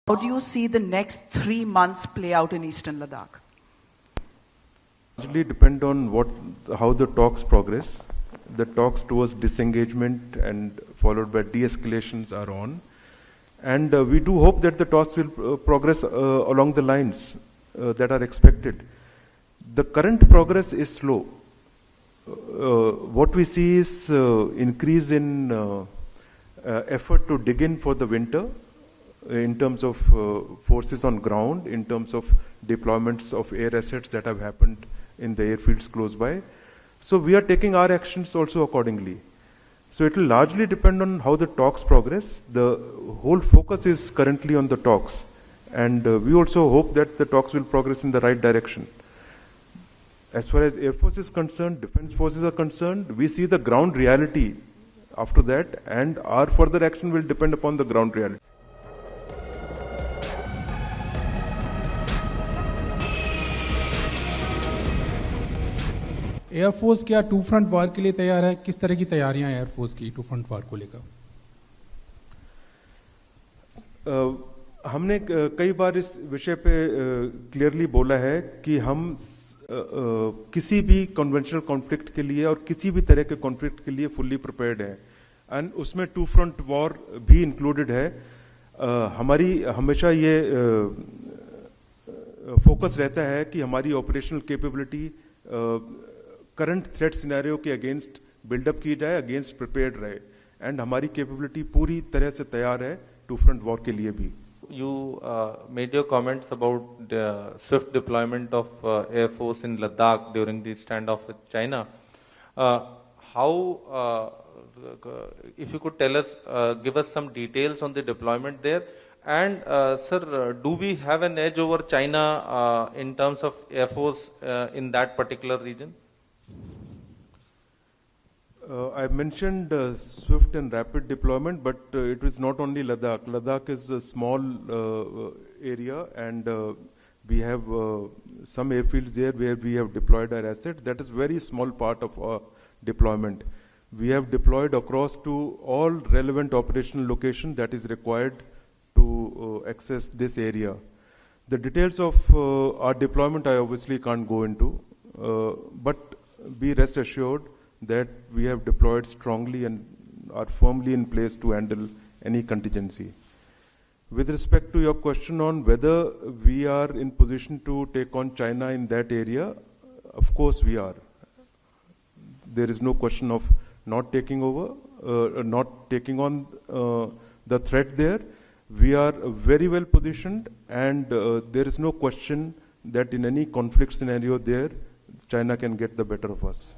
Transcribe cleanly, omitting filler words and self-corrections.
How do you see the next 3 months play out in eastern Ladakh? Largely depend on how the talks progress. The talks towards disengagement and followed by de-escalations are on. And we do hope that the talks will progress along the lines that are expected. The current progress is slow. What we see is increase in effort to dig in for the winter in terms of forces on ground, in terms of deployments of air assets that have happened in the airfields close by. So we are taking our actions also accordingly. So it will largely depend on how the talks progress. The whole focus is currently on the talks. And we also hope that the talks will progress in the right direction. As far as Air Force is concerned, Defense Forces are concerned, we see the ground reality after that, and our further action will depend upon the ground reality. Air force क्या to front वार के लिए तैयार है? किस तरह की तैयारियां हैं एयरफोर्स की टू फ्रंट वार को लेकर? हमने कई बार इस विषय पे क्लियरली बोला है कि हम किसी भी कन्वेंशनल कॉन्फ्लिक्ट के लिए और किसी भी तरह के कॉन्फ्लिक्ट के लिए फुल्ली प्रिपेयर्ड है, एंड उसमें टू फ्रंट वॉर भी इंक्लूडेड है. हमारी हमेशा ये फोकस रहता है कि हमारी operational capability current threat scenario के अगेंस्ट बिल्डअप की जाए, अगेंस्ट प्रिपेयर्ड रहे, एंड हमारी कैपेबिलिटी पूरी तरह से तैयार है टू फ्रंट वॉर के लिए भी. You made your comments about the swift deployment of Air Force in Ladakh during the standoff with China. If you could tell us, give us some details on the deployment there. And sir, do we have an edge over China in terms of Air Force in that particular region? I mentioned swift and rapid deployment, but it was not only Ladakh. Ladakh is a small area, and we have some airfields there where we have deployed our assets. That is very small part of our deployment. We have deployed across to all relevant operational locations that is required to access this area. The details of our deployment I obviously can't go into, but be rest assured that we have deployed strongly and are firmly in place to handle any contingency. With respect to your question on whether we are in position to take on China in that area, of course we are. There is no question of not taking over, not taking on the threat there. We are very well positioned, and there is no question that in any conflict scenario there, China can get the better of us.